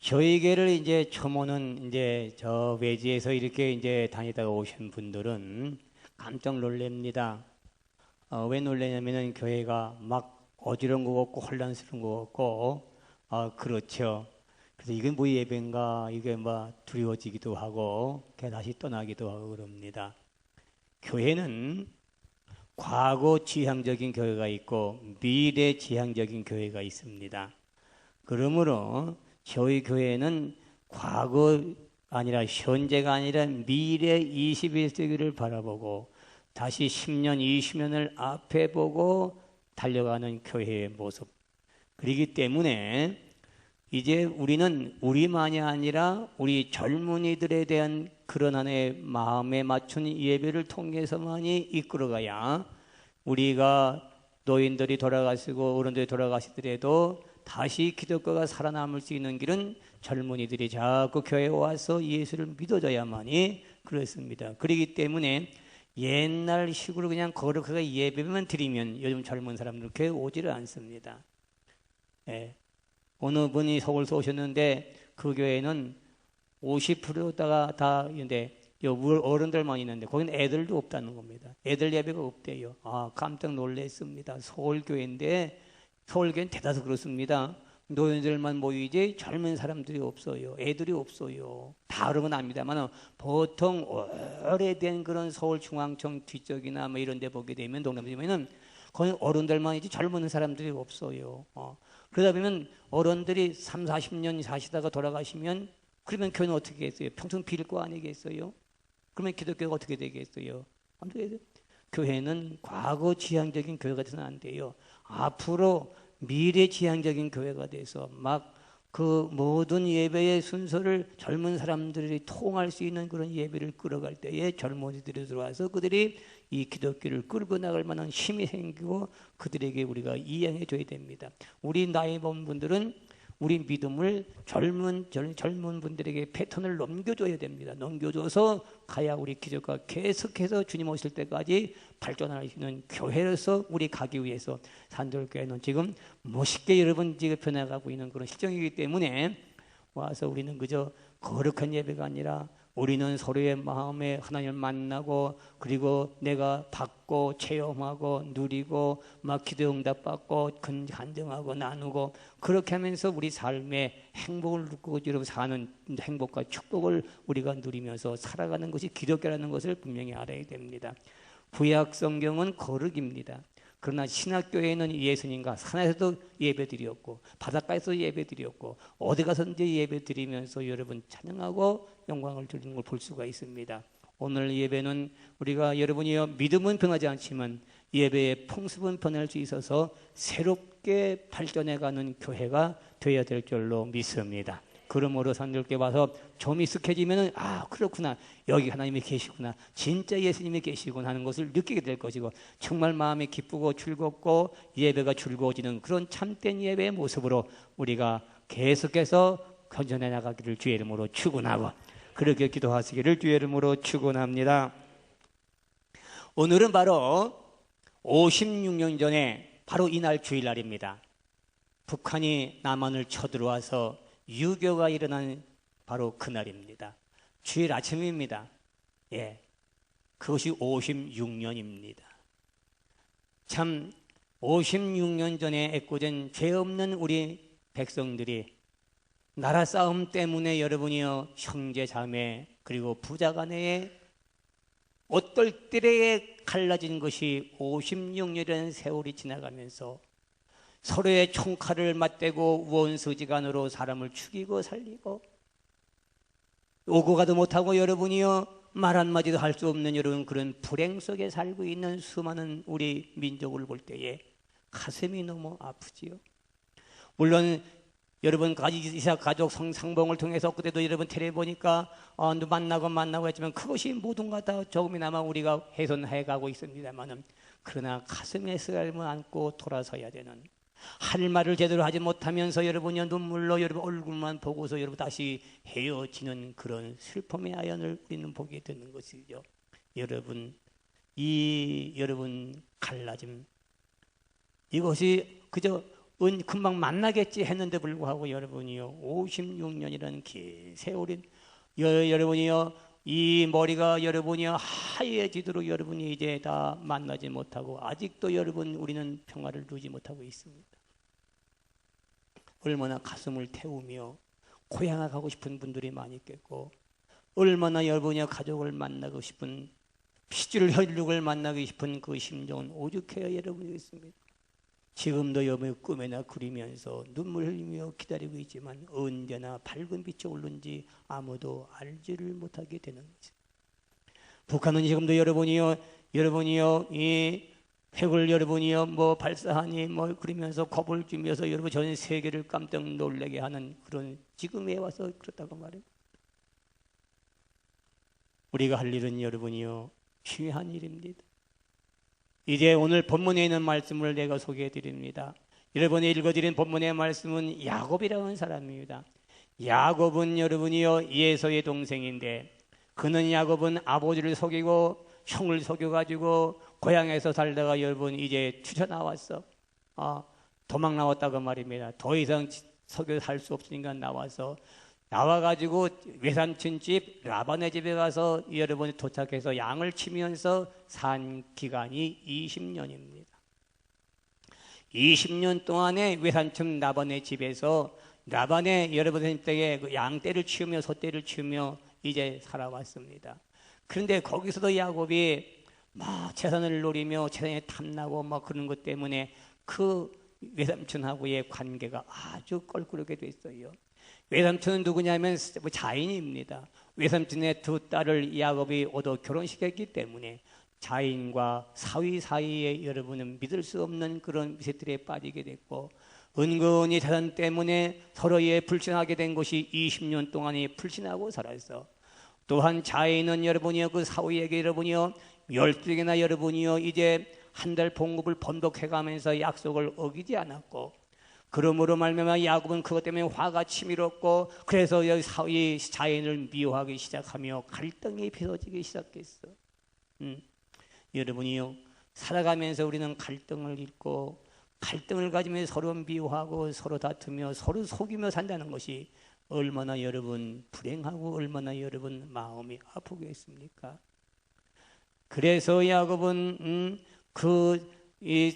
저희 교회를 이제 초모는 이제 저 외지에서 이렇게 이제 다니다가 오신 분들은 깜짝 놀랍니다. 왜 놀라냐면은 교회가 막 어지러운 것 같고 혼란스러운 것 같고, 그렇죠. 그래서 이게 뭐 예배인가, 이게 뭐 두려워지기도 하고, 다시 떠나기도 하고 그럽니다. 교회는 과거 지향적인 교회가 있고 미래 지향적인 교회가 있습니다. 그러므로 저희 교회는 과거 아니라 현재가 아니라 미래 21세기를 바라보고 다시 10년, 20년을 앞에 보고 달려가는 교회의 모습. 그렇기 때문에 이제 우리는 우리만이 아니라 우리 젊은이들에 대한 그런 한의 마음에 맞춘 예배를 통해서만이 이끌어가야 우리가 노인들이 돌아가시고 어른들이 돌아가시더라도 다시 기독교가 살아남을 수 있는 길은 젊은이들이 자꾸 교회에 와서 예수를 믿어줘야만이 그렇습니다. 그렇기 때문에 옛날 식으로 그냥 거룩하게 예배만 드리면 요즘 젊은 사람들 교회 오지를 않습니다. 예. 어느 분이 서울서 오셨는데 그 교회는 50%다가 다 있는데 어른들만 있는데 거기는 애들도 없다는 겁니다. 애들 예배가 없대요. 깜짝 놀랐습니다. 서울교회인데 서울교회는 대다수 그렇습니다. 노인들만 모이지 젊은 사람들이 없어요. 애들이 없어요. 다 그러면 압니다만 보통 오래된 그런 서울중앙청 뒤쪽이나 뭐 이런 데 보게 되면 동네면 거기 어른들만 있지 젊은 사람들이 없어요. 그러다 보면 어른들이 3, 40년 사시다가 돌아가시면 그러면 교회는 어떻게 했어요? 평생 빌 거 아니겠어요? 그러면 기독교가 어떻게 되겠어요? 교회는 과거 지향적인 교회가 돼서는 안 돼요. 앞으로 미래 지향적인 교회가 돼서 막 그 모든 예배의 순서를 젊은 사람들이 통할 수 있는 그런 예배를 끌어갈 때에 젊은이들이 들어와서 그들이 이 기독교를 끌고 나갈 만한 힘이 생기고 그들에게 우리가 이행해 줘야 됩니다. 우리 나이 먹은 분들은 우리 믿음을 젊은 분들에게 패턴을 넘겨줘야 됩니다. 넘겨줘서 가야 우리 기독교가 계속해서 주님 오실 때까지 발전할 수 있는 교회로서 우리 가기 위해서 산돌교회는 지금 멋있게 여러분 지금 변해가고 있는 그런 실정이기 때문에 와서 우리는 그저 거룩한 예배가 아니라 우리는 서로의 마음에 하나님을 만나고 그리고 내가 받고 체험하고 누리고 막 기도 응답 받고 간증하고 나누고 그렇게 하면서 우리 삶의 행복을 누리고 사는 행복과 축복을 우리가 누리면서 살아가는 것이 기독교라는 것을 분명히 알아야 됩니다. 구약 성경은 거룩입니다. 그러나 신학교에는 예수님과 산에서도 예배드렸고 바닷가에서 예배드렸고 어디 가서든지 예배드리면서 여러분 찬양하고 영광을 드리는 걸 볼 수가 있습니다. 오늘 예배는 우리가 여러분이요 믿음은 변하지 않지만 예배의 풍습은 변할 수 있어서 새롭게 발전해가는 교회가 되어야 될 줄로 믿습니다. 그러므로 산들께 와서 좀 익숙해지면은 그렇구나 여기 하나님이 계시구나 진짜 예수님이 계시구나 하는 것을 느끼게 될 것이고 정말 마음이 기쁘고 즐겁고 예배가 즐거워지는 그런 참된 예배의 모습으로 우리가 계속해서 건전해 나가기를 주의 이름으로 축원하고 그렇게 기도하시기를 주의 이름으로 축원합니다. 오늘은 바로 56년 전에 바로 이날 주일날입니다. 북한이 남한을 쳐들어와서 유교가 일어난 바로 그날입니다. 주일 아침입니다. 그것이 56년입니다. 참 56년 전에 애꿎은 죄 없는 우리 백성들이 나라 싸움 때문에 여러분이요 형제 자매 그리고 부자 간에 어떨 때에 갈라진 것이 56년이라는 세월이 지나가면서 서로의 총칼을 맞대고 원수지간으로 사람을 죽이고 살리고 오고 가도 못하고 여러분이요 말 한마디도 할 수 없는 여러분 그런 불행 속에 살고 있는 수많은 우리 민족을 볼 때에 가슴이 너무 아프지요. 물론 여러분 이삭 가족 상봉을 통해서 그때도 여러분 텔레 보니까 만나고 했지만 그것이 모든가 다 조금이나마 우리가 훼손해 가고 있습니다만은 그러나 가슴에 쓰라림을 안고 돌아서야 되는 할 말을 제대로 하지 못하면서 여러분이 눈물로 여러분 얼굴만 보고서 여러분 다시 헤어지는 그런 슬픔의 아연을 우리는 보게 되는 것이죠. 여러분 여러분 갈라짐 이것이 그저 금방 만나겠지 했는데 불구하고 여러분이요 56년이라는 긴 세월이 여러분이요 이 머리가 여러분이요 하얘지도록 여러분이 이제 다 만나지 못하고 아직도 여러분 우리는 평화를 누리지 못하고 있습니다. 얼마나 가슴을 태우며 고향에 가고 싶은 분들이 많이 있겠고 얼마나 여러분이 가족을 만나고 싶은 피줄 혈육을 만나고 싶은 그 심정은 오죽해야 여러분이 있습니다. 지금도 여러분이 꿈에나 그리면서 눈물 흘리며 기다리고 있지만 언제나 밝은 빛이 오른지 아무도 알지를 못하게 되는 것입니다. 북한은 지금도 여러분이요 이 핵을 여러분이요 뭐 발사하니 뭐 그러면서 겁을 주면서 여러분 전 세계를 깜짝 놀라게 하는 그런 지금에 와서 그렇다고 말해요. 우리가 할 일은 여러분이요 중요한 일입니다. 이제 오늘 본문에 있는 말씀을 내가 소개해 드립니다. 여러분이 읽어드린 본문의 말씀은 야곱이라는 사람입니다. 야곱은 여러분이요 예서의 동생인데 그는 야곱은 아버지를 속이고 형을 속여가지고 고향에서 살다가 여러분 이제 튀쳐나왔어. 도망 나왔다고 말입니다. 더 이상 속여 살 수 없으니까 나와가지고 외삼촌 집 라반의 집에 가서 여러분이 도착해서 양을 치면서 산 기간이 20년입니다. 20년 동안에 외삼촌 라반의 집에서 라반의 여러분의 댁에 그 양떼를 치우며 소떼를 치우며 이제 살아왔습니다. 그런데 거기서도 야곱이 막 재산을 노리며 재산에 탐나고 막 그런 것 때문에 그 외삼촌하고의 관계가 아주 껄끄럽게 됐어요. 외삼촌은 누구냐면 자인입니다. 외삼촌의 두 딸을 야곱이 얻어 결혼시켰기 때문에 자인과 사위 사이에 여러분은 믿을 수 없는 그런 미세틀에 빠지게 됐고 은근히 재산 때문에 서로에 불신하게 된 것이 20년 동안이 불신하고 살았어. 또한 자인은 여러분이요 그 사위에게 여러분이요 12개나 여러분이요 이제 한 달 봉급을 번복해가면서 약속을 어기지 않았고 그러므로 말미암아 야곱은 그것 때문에 화가 치밀었고 그래서 여기 사위 자인을 미워하기 시작하며 갈등이 빚어지기 시작했어. 여러분이요 살아가면서 우리는 갈등을 잃고 갈등을 가지면서 서로 미워하고 서로 다투며 서로 속이며 산다는 것이 얼마나 여러분 불행하고 얼마나 여러분 마음이 아프겠습니까? 그래서 야곱은 이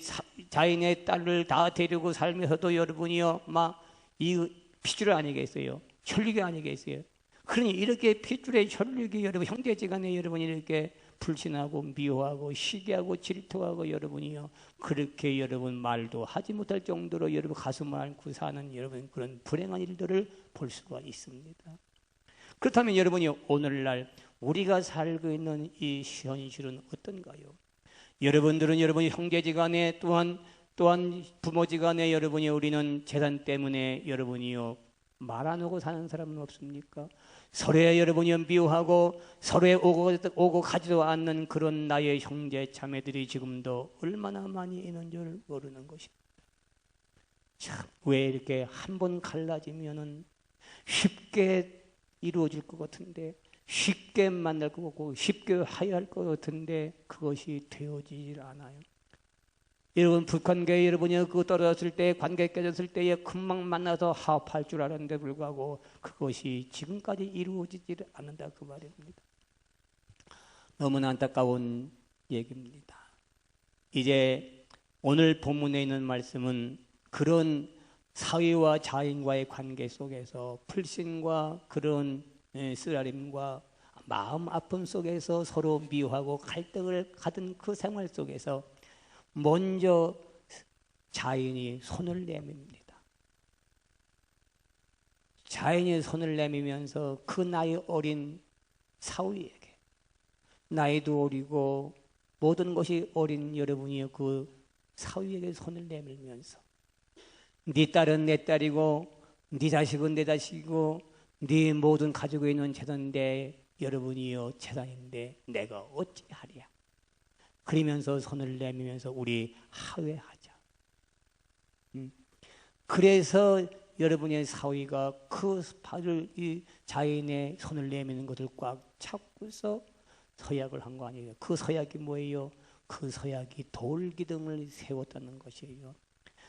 자인의 딸을 다 데리고 살면서도 여러분이요 막 이 핏줄 아니겠어요? 혈육이 아니겠어요? 그러니 이렇게 핏줄의 혈육이 여러분 형제지간에 여러분이 이렇게 불신하고 미워하고 시기하고 질투하고 여러분이요 그렇게 여러분 말도 하지 못할 정도로 여러분 가슴을 앓고 사는 여러분 그런 불행한 일들을 볼 수가 있습니다. 그렇다면 여러분이 오늘날 우리가 살고 있는 이 현실은 어떤가요? 여러분들은 여러분이 형제지간에 또한 부모지간에 여러분이 우리는 재산 때문에 여러분이요 말 안 하고 사는 사람은 없습니까? 서로에 여러분이 미워하고 서로에 오고 가지도 않는 그런 나의 형제 자매들이 지금도 얼마나 많이 있는 줄 모르는 것입니다. 참, 왜 이렇게 한 번 갈라지면은 쉽게 이루어질 것 같은데 쉽게 만날 것 같고 쉽게 화해할 것 같은데 그것이 되어지질 않아요. 여러분 북한교회 여러분이 그거 떨어졌을 때 관계 깨졌을 때에 금방 만나서 화합할 줄 알았는데 불구하고 그것이 지금까지 이루어지질 않는다 그 말입니다. 너무나 안타까운 얘기입니다. 이제 오늘 본문에 있는 말씀은 그런 사위와 자인과의 관계 속에서 불신과 그런 쓰라림과 마음 아픔 속에서 서로 미워하고 갈등을 가진 그 생활 속에서 먼저 자인이 손을 내밉니다. 자인이 손을 내밀면서 그 나이 어린 사위에게 나이도 어리고 모든 것이 어린 여러분이 그 사위에게 손을 내밀면서 네 딸은 내 딸이고 네 자식은 내 자식이고 네 모든 가지고 있는 재산인데 여러분이요 재산인데 내가 어찌하랴. 그러면서 손을 내밀면서 우리 화해하자. 그래서 여러분의 사위가 그 발을 이 자인의 손을 내미는 것을 꽉 잡고서 서약을 한 거 아니에요. 그 서약이 뭐예요? 그 서약이 돌기둥을 세웠다는 것이에요.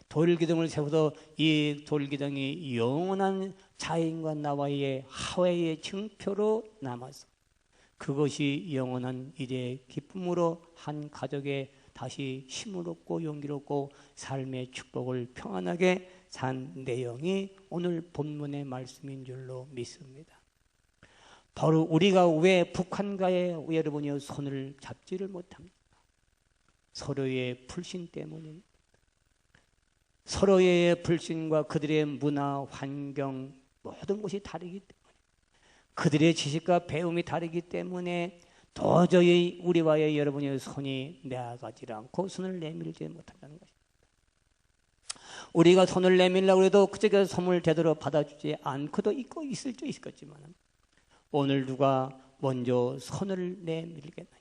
돌기둥을 세워서 이 돌기둥이 영원한 자인과 나와의 화해의 증표로 남아서 그것이 영원한 이제 기쁨으로 한 가족에 다시 힘을 얻고 용기를 얻고 삶의 축복을 평안하게 산 내용이 오늘 본문의 말씀인 줄로 믿습니다. 바로 우리가 왜 북한과의 여러분이 손을 잡지를 못합니까? 서로의 불신 때문입니다. 서로의 불신과 그들의 문화, 환경 모든 것이 다르기 때문에 그들의 지식과 배움이 다르기 때문에 도저히 우리와의 여러분의 손이 내아가지 않고 손을 내밀지 못한다는 것입니다. 우리가 손을 내밀려고 해도 그쪽에서 손을 제대로 받아주지 않고도 있고 있을 수 있겠지만 오늘 누가 먼저 손을 내밀겠느냐?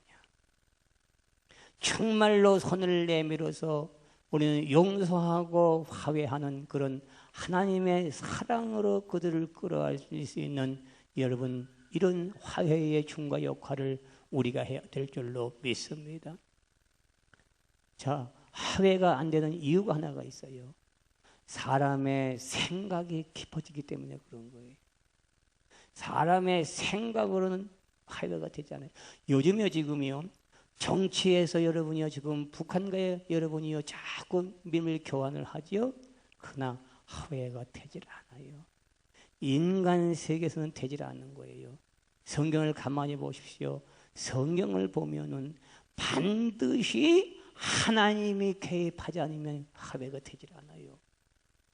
정말로 손을 내밀어서 우리는 용서하고 화해하는 그런 하나님의 사랑으로 그들을 끌어갈 수 있는 여러분 이런 화해의 중과 역할을 우리가 해야 될 줄로 믿습니다. 자, 화해가 안 되는 이유가 하나가 있어요. 사람의 생각이 깊어지기 때문에 그런 거예요. 사람의 생각으로는 화해가 되지 않아요. 요즘에 지금요 정치에서 여러분이요 지금 북한과의 여러분이요 자꾸 밀밀 교환을 하지요. 그러나 화해가 되질 않아요. 인간 세계에서는 되질 않는 거예요. 성경을 가만히 보십시오. 성경을 보면은 반드시 하나님이 개입하지 않으면 화해가 되질 않아요.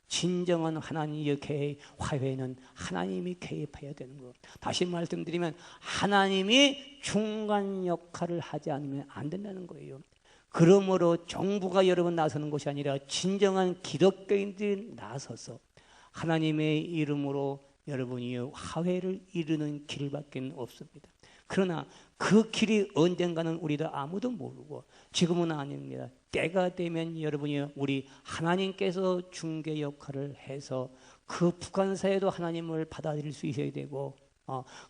진정한 하나님의 개입, 화해는 하나님이 개입해야 되는 거. 다시 말씀드리면 하나님이 중간 역할을 하지 않으면 안 된다는 거예요. 그러므로 정부가 여러분 나서는 것이 아니라 진정한 기독교인들이 나서서 하나님의 이름으로 여러분이 화해를 이루는 길밖에 없습니다. 그러나 그 길이 언젠가는 우리도 아무도 모르고 지금은 아닙니다. 때가 되면 여러분이 우리 하나님께서 중개 역할을 해서 그 북한 사회도 하나님을 받아들일 수 있어야 되고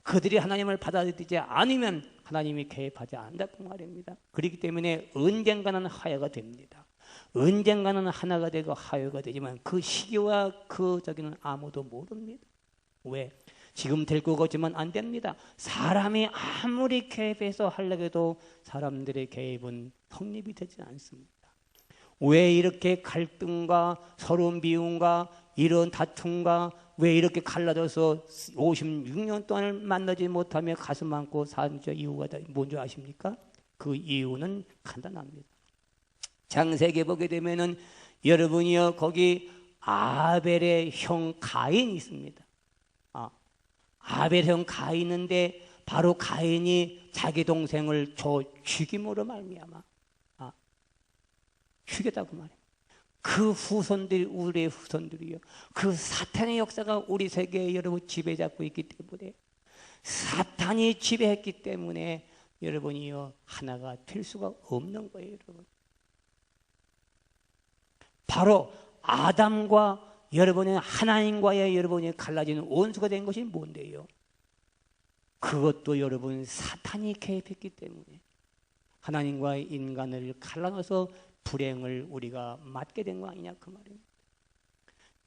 그들이 하나님을 받아들이지 않으면 하나님이 개입하지 않는다고 말입니다. 그렇기 때문에 언젠가는 화해가 됩니다. 언젠가는 하나가 되고 화해가 되지만 그 시기와 그 저기는 아무도 모릅니다. 왜? 지금 될 것 같지만 안 됩니다. 사람이 아무리 개입해서 하려고 해도 사람들의 개입은 성립이 되지 않습니다. 왜 이렇게 갈등과 서로 미움과 이런 다툼과 왜 이렇게 갈라져서 56년 동안을 만나지 못하며 가슴 안고 산 이유가 뭔지 아십니까? 그 이유는 간단합니다. 창세기에 보게 되면은 여러분이요 거기 아벨의 형 가인이 있습니다. 아벨 형 가인인데 바로 가인이 자기 동생을 죽임으로 말미암아 죽였다고 말해요. 그 후손들이 우리의 후손들이요. 그 사탄의 역사가 우리 세계에 여러분 지배 잡고 있기 때문에 사탄이 지배했기 때문에 여러분이요 하나가 될 수가 없는 거예요, 여러분. 바로 아담과 여러분의 하나님과의 여러분이 갈라지는 원수가 된 것이 뭔데요? 그것도 여러분 사탄이 개입했기 때문에 하나님과 인간을 갈라놔서 불행을 우리가 맞게 된 거 아니냐 그 말입니다.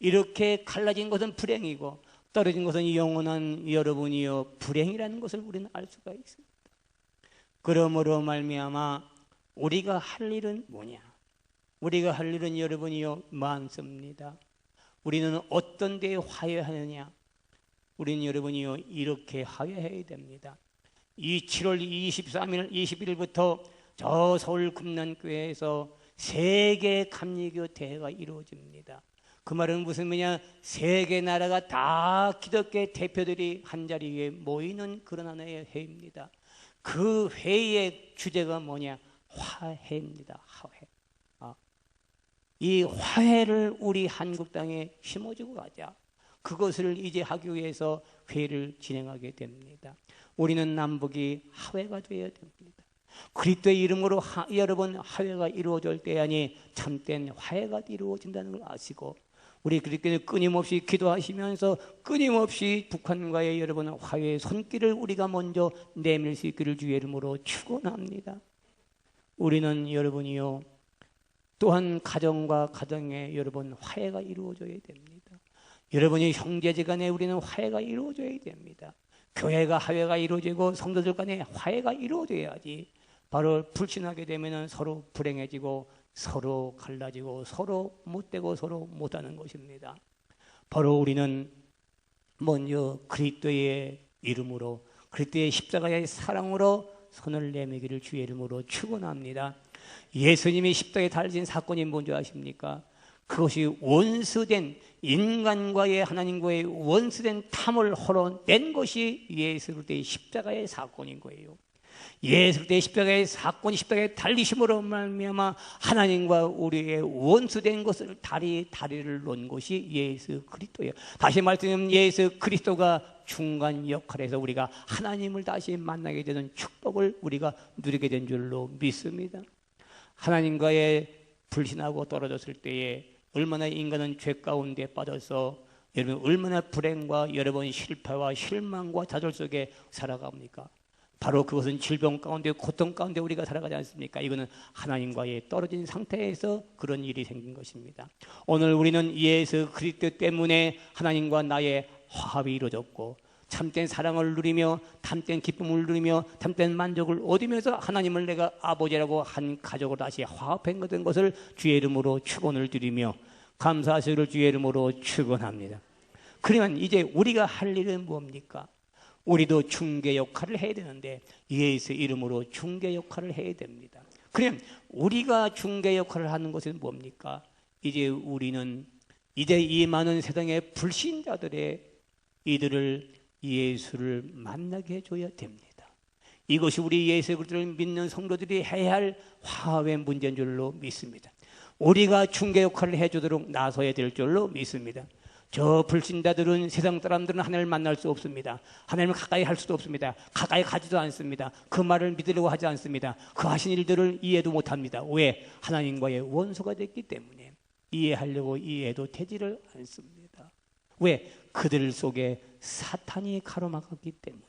이렇게 갈라진 것은 불행이고 떨어진 것은 영원한 여러분이요 불행이라는 것을 우리는 알 수가 있습니다. 그러므로 말미암아 우리가 할 일은 뭐냐? 우리가 할 일은 여러분이요 많습니다. 우리는 어떤 데에 화해하느냐? 우리는 여러분이요 이렇게 화해해야 됩니다. 이 7월 23일, 21일부터 저 서울 금난교회에서 세계 감리교 대회가 이루어집니다. 그 말은 무슨 말이냐? 세계 나라가 다 기독교 대표들이 한자리에 모이는 그런 하나의 회의입니다. 그 회의의 주제가 뭐냐? 화해입니다. 화해. 이 화해를 우리 한국 땅에 심어주고 가자. 그것을 이제 하기 위해서 회의를 진행하게 됩니다. 우리는 남북이 화해가 되어야 됩니다. 그리스도의 이름으로 여러분 화해가 이루어질 때야니 참된 화해가 이루어진다는 걸 아시고 우리 그리스도는 끊임없이 기도하시면서 끊임없이 북한과의 여러분 화해의 손길을 우리가 먼저 내밀 수 있기를 주의 이름으로 축원합니다. 우리는 여러분이요 또한 가정과 가정에 여러분 화해가 이루어져야 됩니다. 여러분이 형제지간에 우리는 화해가 이루어져야 됩니다. 교회가 화해가 이루어지고 성도들 간에 화해가 이루어져야지. 바로 불신하게 되면 서로 불행해지고 서로 갈라지고 서로 못되고 서로 못하는 것입니다. 바로 우리는 먼저 그리스도의 이름으로 그리스도의 십자가의 사랑으로 손을 내밀기를 주의 이름으로 축원합니다. 예수님이 십자가에 달리신 사건이 뭔지 아십니까? 그것이 원수된 인간과의 하나님과의 원수된 탐을 헐어낸 것이 예수 그리스도의 십자가의 사건인 거예요. 예수 그리스도의 십자가의 사건이 십자가에 달리심으로 말미암아 하나님과 우리의 원수된 것을 다리를 놓은 것이 예수 그리스도예요. 다시 말씀드리면 예수 그리스도가 중간 역할에서 우리가 하나님을 다시 만나게 되는 축복을 우리가 누리게 된 줄로 믿습니다. 하나님과의 불신하고 떨어졌을 때에 얼마나 인간은 죄 가운데 빠져서 여러분 얼마나 불행과 여러분 실패와 실망과 좌절 속에 살아갑니까? 바로 그것은 질병 가운데 고통 가운데 우리가 살아가지 않습니까? 이거는 하나님과의 떨어진 상태에서 그런 일이 생긴 것입니다. 오늘 우리는 예수 그리스도 때문에 하나님과 나의 화합이 이루어졌고 참된 사랑을 누리며 참된 기쁨을 누리며 참된 만족을 얻으면서 하나님을 내가 아버지라고 한 가족으로 다시 화합한 것을 주의 이름으로 축원을 드리며 감사하시기를 주의 이름으로 축원합니다. 그러면 이제 우리가 할 일은 뭡니까? 우리도 중개 역할을 해야 되는데 예수 이름으로 중개 역할을 해야 됩니다. 그러면 우리가 중개 역할을 하는 것은 뭡니까? 이제 우리는 이제 이 많은 세상의 불신자들의 이들을 예수를 만나게 해줘야 됩니다. 이것이 우리 예수 그리스도를 믿는 성도들이 해야 할 화합의 문제인 줄로 믿습니다. 우리가 중개 역할을 해주도록 나서야 될 줄로 믿습니다. 저 불신자들은 세상 사람들은 하나님을 만날 수 없습니다. 하나님을 가까이 할 수도 없습니다. 가까이 가지도 않습니다. 그 말을 믿으려고 하지 않습니다. 그 하신 일들을 이해도 못합니다. 왜? 하나님과의 원수가 됐기 때문에 이해하려고 이해도 되지를 않습니다. 왜? 그들 속에 사탄이 가로막았기 때문에.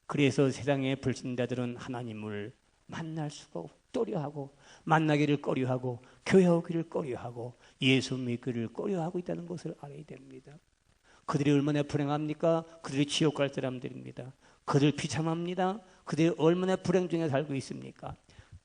그래서 세상의 불신자들은 하나님을 만날 수가 없고 꺼려하고 만나기를 꺼려하고 교회 오기를 꺼려하고 예수 믿기를 꺼려하고 있다는 것을 알아야 됩니다. 그들이 얼마나 불행합니까? 그들이 지옥 갈 사람들입니다. 그들 비참합니다. 그들이 얼마나 불행 중에 살고 있습니까?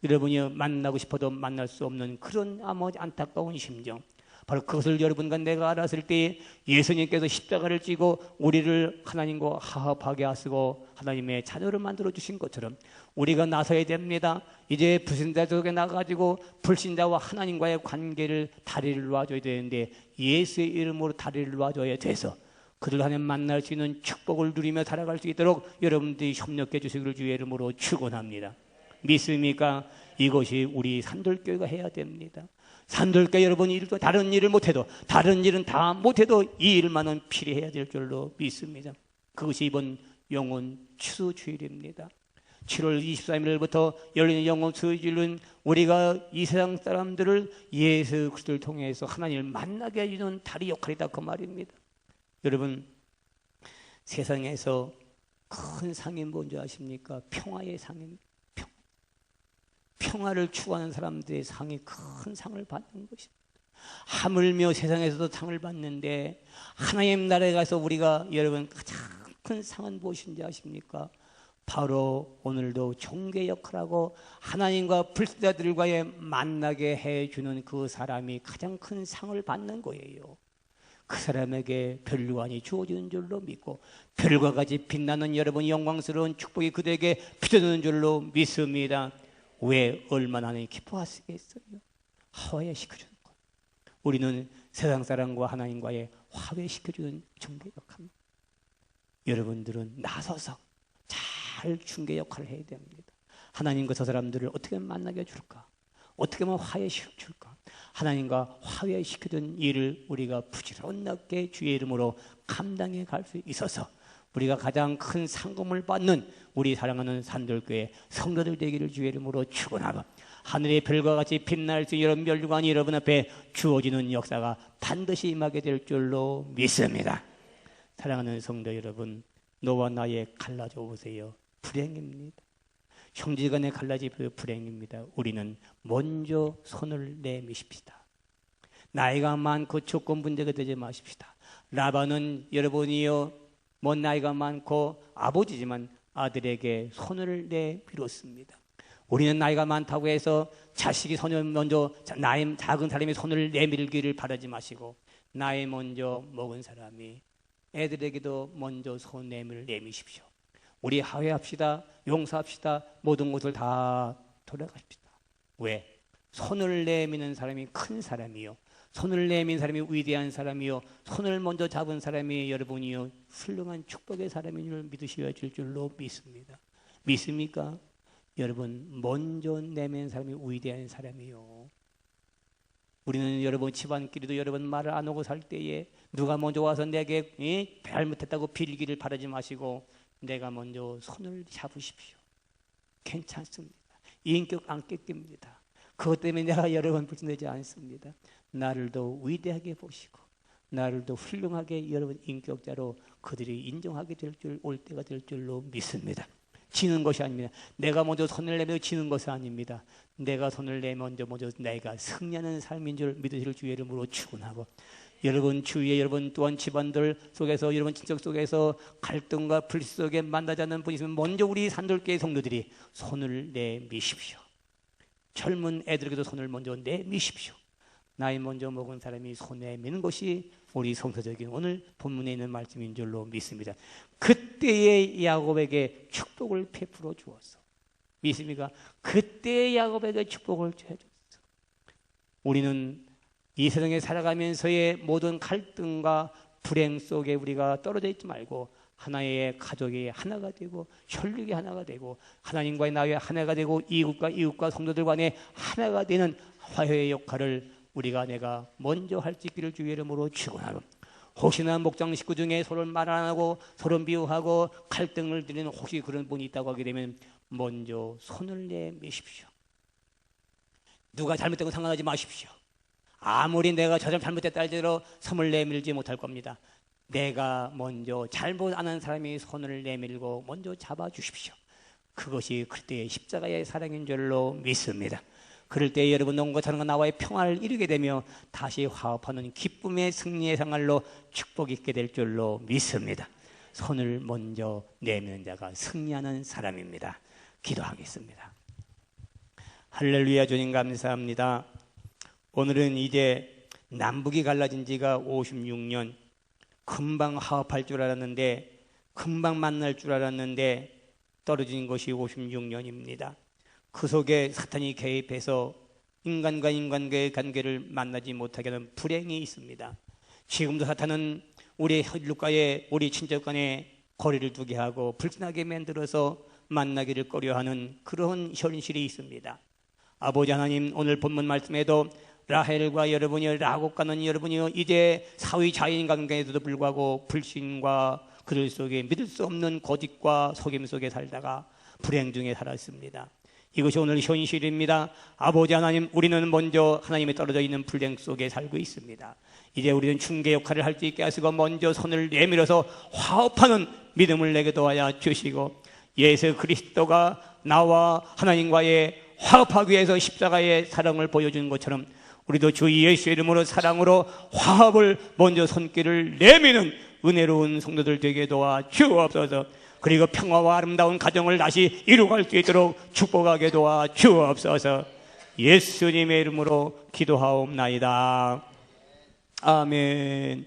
여러분이 만나고 싶어도 만날 수 없는 그런 아무 안타까운 심정, 바로 그것을 여러분과 내가 알았을 때 예수님께서 십자가를 지고 우리를 하나님과 화합하게 하시고 하나님의 자녀를 만들어 주신 것처럼 우리가 나서야 됩니다. 이제 불신자 속에 나가지고 불신자와 하나님과의 관계를 다리를 놔줘야 되는데 예수의 이름으로 다리를 놔줘야 돼서 그들 하나님 만날 수 있는 축복을 누리며 살아갈 수 있도록 여러분들이 협력해 주시기를 주의 이름으로 축원합니다. 믿습니까? 이것이 우리 산돌교회가 해야 됩니다. 산돌교회 여러분이 일도 다른 일을 못해도 다른 일은 다 못해도 이 일만은 필요해야 될 줄로 믿습니다. 그것이 이번 영혼 추수 주일입니다. 7월 23일부터 열리는 영혼 추수 주일은 우리가 이 세상 사람들을 예수 그리스도를 통해서 하나님을 만나게 해주는 다리 역할이다 그 말입니다. 여러분 세상에서 큰 상이 뭔지 아십니까? 평화의 상입니다. 평화를 추구하는 사람들의 상이 큰 상을 받는 것입니다. 하물며 세상에서도 상을 받는데 하나님 나라에 가서 우리가 여러분 가장 큰 상은 무엇인지 아십니까? 바로 오늘도 종교 역할하고 하나님과 불신자들과의 만나게 해주는 그 사람이 가장 큰 상을 받는 거예요. 그 사람에게 별관이 주어지는 줄로 믿고 별과 같이 빛나는 여러분 영광스러운 축복이 그들에게 비춰지는 줄로 믿습니다. 왜 얼마나 하나님 기뻐하시겠어요? 화해시켜주는 것. 우리는 세상 사람과 하나님과의 화해시켜주는 중개 역할입니다. 여러분들은 나서서 잘 중개 역할을 해야 됩니다. 하나님과 저 사람들을 어떻게 만나게 해줄까? 어떻게 하면 화해시켜줄까? 하나님과 화해시키던 일을 우리가 부지런하게 주의 이름으로 감당해 갈 수 있어서 우리가 가장 큰 상금을 받는 우리 사랑하는 산돌교회 성도들 되기를 주의 이름으로 축원하고 하늘의 별과 같이 빛날 수 있는 멸류관이 여러분 앞에 주어지는 역사가 반드시 임하게 될 줄로 믿습니다. 사랑하는 성도 여러분, 너와 나의 갈라져 보세요. 불행입니다. 형제간에 갈라지면 불행입니다. 우리는 먼저 손을 내미십시다. 나이가 많고 조건 문제가 되지 마십시다. 라반은 여러분이요 먼 나이가 많고 아버지지만 아들에게 손을 내밀었습니다. 우리는 나이가 많다고 해서 자식이 손을 먼저 나이 작은 사람이 손을 내밀기를 바라지 마시고 나이 먼저 먹은 사람이 애들에게도 먼저 손 내미십시오. 우리 화해합시다. 용서합시다. 모든 것을 다 돌아갑시다. 왜? 손을 내미는 사람이 큰 사람이요. 손을 내민 사람이 위대한 사람이요. 손을 먼저 잡은 사람이 여러분이요. 훌륭한 축복의 사람인 줄 믿으셔야 될 줄로 믿습니다. 믿습니까? 여러분 먼저 내민 사람이 위대한 사람이요. 우리는 여러분 집안끼리도 여러분 말을 안 하고 살 때에 누가 먼저 와서 내게 잘못했다고 빌기를 바라지 마시고 내가 먼저 손을 잡으십시오. 괜찮습니다. 인격 안 깎입니다. 그것 때문에 내가 여러분 불신되지 않습니다. 나를 더 위대하게 보시고 나를 더 훌륭하게 여러분 인격자로 그들이 인정하게 될 줄 올 때가 될 줄로 믿습니다. 지는 것이 아닙니다. 내가 먼저 손을 내밀어 지는 것이 아닙니다. 내가 손을 먼저 내가 승리하는 삶인 줄 믿으실 주의 이름으로 축원하고 여러분 주위에 여러분 또한 집안들 속에서 여러분 친척 속에서 갈등과 불신 속에 만나지 않는 분이 있으면 먼저 우리 산돌교회 성도들이 손을 내미십시오. 젊은 애들에게도 손을 먼저 내미십시오. 나이 먼저 먹은 사람이 손 내미는 것이 우리 성서적인 오늘 본문에 있는 말씀인 줄로 믿습니다. 그때의 야곱에게 축복을 베풀어 주었어. 믿습니까? 그때의 야곱에게 축복을 해줬어. 우리는 이 세상에 살아가면서의 모든 갈등과 불행 속에 우리가 떨어져 있지 말고 하나의 가족이 하나가 되고 혈육이 하나가 되고 하나님과의 나의 하나가 되고 이웃과 성도들 간에 하나가 되는 화해의 역할을 우리가 내가 먼저 할 수 있기를 주의 이름으로 축원하고 혹시나 목장 식구 중에 서로 말 안 하고 서로 미워하고 갈등을 드리는 혹시 그런 분이 있다고 하게 되면 먼저 손을 내미십시오. 누가 잘못된 건 상관하지 마십시오. 아무리 내가 저 사람 잘못했다 할지라도 손을 내밀지 못할 겁니다. 내가 먼저 잘못 안 한 사람이 손을 내밀고 먼저 잡아주십시오. 그것이 그때의 십자가의 사랑인 줄로 믿습니다. 그럴 때 여러분 농과 자랑과 나와의 평화를 이루게 되며 다시 화합하는 기쁨의 승리의 생활로 축복이 있게 될 줄로 믿습니다. 손을 먼저 내미는 자가 승리하는 사람입니다. 기도하겠습니다. 할렐루야. 주님 감사합니다. 오늘은 이제 남북이 갈라진 지가 56년, 금방 화합할 줄 알았는데 금방 만날 줄 알았는데 떨어진 것이 56년입니다. 그 속에 사탄이 개입해서 인간과 인간과의 관계를 만나지 못하게 하는 불행이 있습니다. 지금도 사탄은 우리 혈육과의 우리 친척 간에 거리를 두게 하고 불신하게 만들어서 만나기를 꺼려하는 그런 현실이 있습니다. 아버지 하나님, 오늘 본문 말씀에도 라헬과 여러분이 라곱과는 여러분이 이제 사위 자인 관계에도 불구하고 불신과 그들 속에 믿을 수 없는 거짓과 속임 속에 살다가 불행 중에 살았습니다. 이것이 오늘 현실입니다. 아버지 하나님, 우리는 먼저 하나님에 떨어져 있는 불행 속에 살고 있습니다. 이제 우리는 중개 역할을 할 수 있게 하시고 먼저 손을 내밀어서 화합하는 믿음을 내게 도와야 주시고 예수 그리스도가 나와 하나님과의 화합하기 위해서 십자가의 사랑을 보여준 것처럼 우리도 주 예수 이름으로 사랑으로 화합을 먼저 손길을 내미는 은혜로운 성도들 되게 도와 주옵소서. 그리고 평화와 아름다운 가정을 다시 이루어갈 수 있도록 축복하게 도와 주옵소서. 예수님의 이름으로 기도하옵나이다. 아멘.